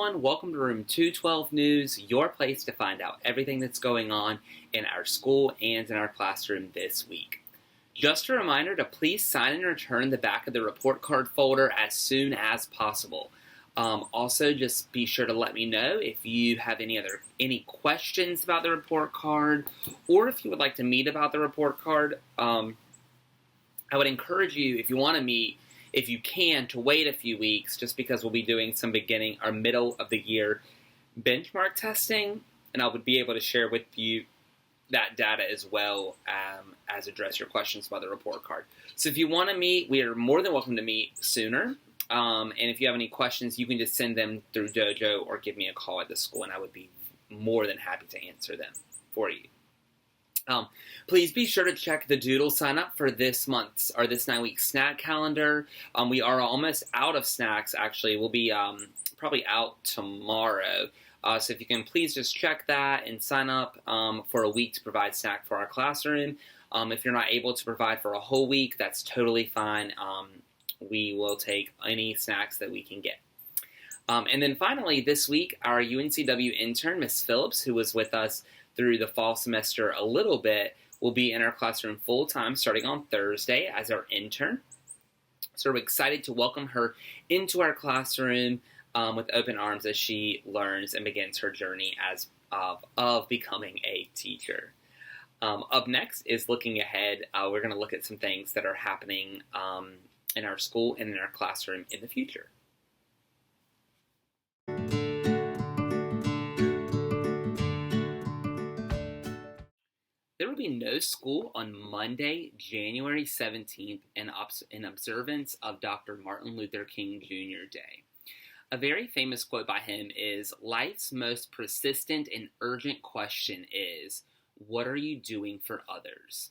everyone. Welcome to Room 212 News, your place to find out everything that's going on in our school and in our classroom this week. Just a reminder to please sign and return the back of the report card folder as soon as possible. Also, just be sure to let me know if you have any questions about the report card, or if you would like to meet about the report card. I would encourage you, if you want to meet, if you can, to wait a few weeks, just because we'll be doing some beginning or middle of the year benchmark testing, and I would be able to share with you that data as well as address your questions about the report card. So if you want to meet, we are more than welcome to meet sooner. And if you have any questions, you can just send them through Dojo or give me a call at the school, and I would be more than happy to answer them for you. Please be sure to check the Doodle sign up for this 9-week snack calendar. We are almost out of snacks, actually. We'll be probably out tomorrow. So if you can please just check that and sign up for a week to provide snack for our classroom. If you're not able to provide for a whole week, that's totally fine. We will take any snacks that we can get. And then finally, this week, our UNCW intern, Miss Phillips, who was with us through the fall semester a little bit, will be in our classroom full-time starting on Thursday as our intern. So we're excited to welcome her into our classroom with open arms as she learns and begins her journey of becoming a teacher. Up next is looking ahead. We're going to look at some things that are happening in our school and in our classroom in the future. There will be no school on Monday, January 17th in observance of Dr. Martin Luther King Jr. Day. A very famous quote by him is, "Life's most persistent and urgent question is, what are you doing for others?"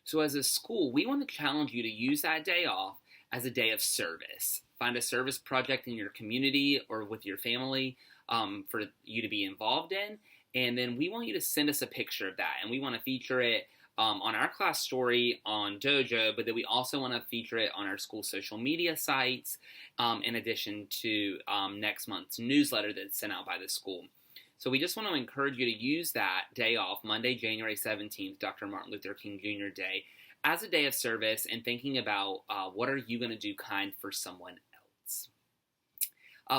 So as a school, we want to challenge you to use that day off as a day of service. Find a service project in your community or with your family for you to be involved in. And then we want you to send us a picture of that. And we want to feature it on our class story on Dojo, but then we also want to feature it on our school social media sites, in addition to next month's newsletter that's sent out by the school. So we just want to encourage you to use that day off, Monday, January 17th, Dr. Martin Luther King Jr. Day, as a day of service and thinking about what are you going to do kind for someone else.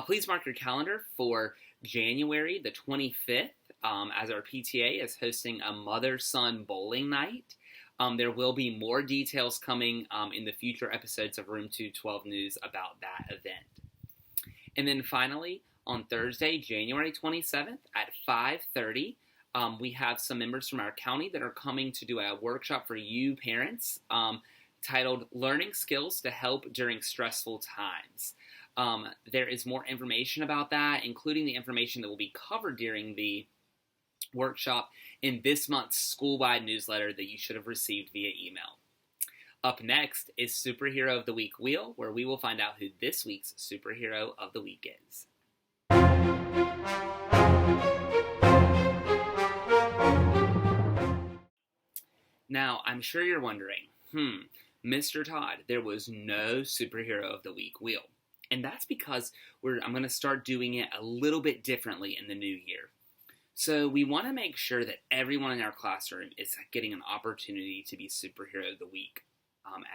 Please mark your calendar for January the 25th. As our PTA is hosting a mother-son bowling night. There will be more details coming in the future episodes of Room 212 News about that event. And then finally, on Thursday, January 27th at 5:30, we have some members from our county that are coming to do a workshop for you parents titled Learning Skills to Help During Stressful Times. There is more information about that, including the information that will be covered during the workshop in this month's school-wide newsletter that you should have received via email. Up next is Superhero of the Week Wheel, where we will find out who this week's Superhero of the Week is. Now, I'm sure you're wondering, Mr. Todd, there was no Superhero of the Week Wheel. And that's because I'm going to start doing it a little bit differently in the new year. So we want to make sure that everyone in our classroom is getting an opportunity to be Superhero of the Week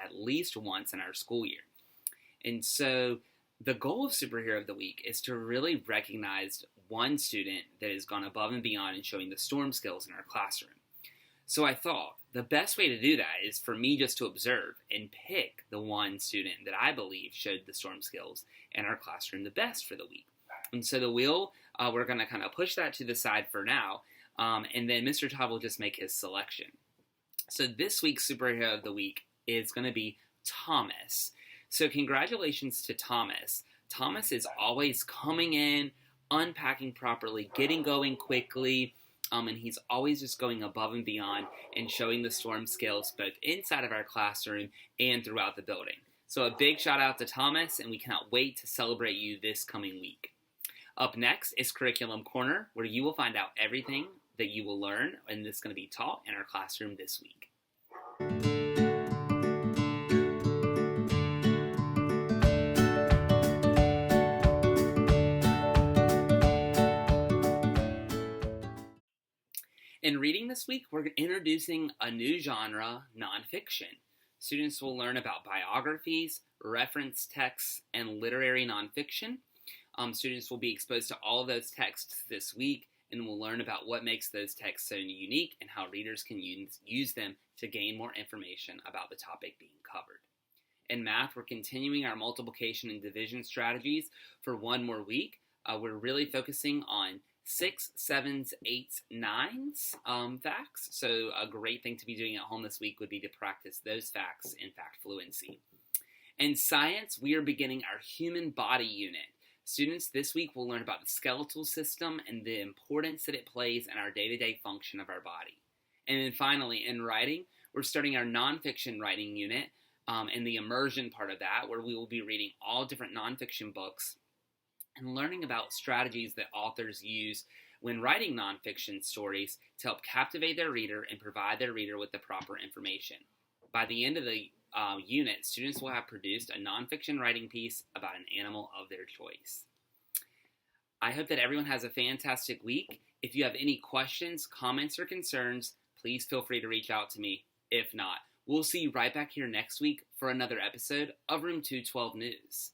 at least once in our school year. And so the goal of Superhero of the Week is to really recognize one student that has gone above and beyond in showing the STORM skills in our classroom. So I thought the best way to do that is for me just to observe and pick the one student that I believe showed the STORM skills in our classroom the best for the week. And so the wheel, we're going to kind of push that to the side for now, and then Mr. Todd will just make his selection. So this week's Superhero of the Week is going to be Thomas. So congratulations to Thomas. Thomas is always coming in, unpacking properly, getting going quickly, and he's always just going above and beyond and showing the STORM skills both inside of our classroom and throughout the building. So a big shout out to Thomas, and we cannot wait to celebrate you this coming week. Up next is Curriculum Corner, where you will find out everything that you will learn and that's going to be taught in our classroom this week. In reading this week, we're introducing a new genre, nonfiction. Students will learn about biographies, reference texts, and literary nonfiction. Students will be exposed to all of those texts this week and will learn about what makes those texts so unique and how readers can use them to gain more information about the topic being covered. In math, we're continuing our multiplication and division strategies for one more week. We're really focusing on 6, 7s, 8s, 9s facts. So a great thing to be doing at home this week would be to practice those facts in fact fluency. In science, we are beginning our human body unit. Students this week will learn about the skeletal system and the importance that it plays in our day-to-day function of our body. And then finally, in writing, we're starting our nonfiction writing unit and the immersion part of that, where we will be reading all different nonfiction books and learning about strategies that authors use when writing nonfiction stories to help captivate their reader and provide their reader with the proper information. By the end of the unit, students will have produced a nonfiction writing piece about an animal of their choice. I hope that everyone has a fantastic week. If you have any questions, comments, or concerns, please feel free to reach out to me. If not, we'll see you right back here next week for another episode of Room 212 News.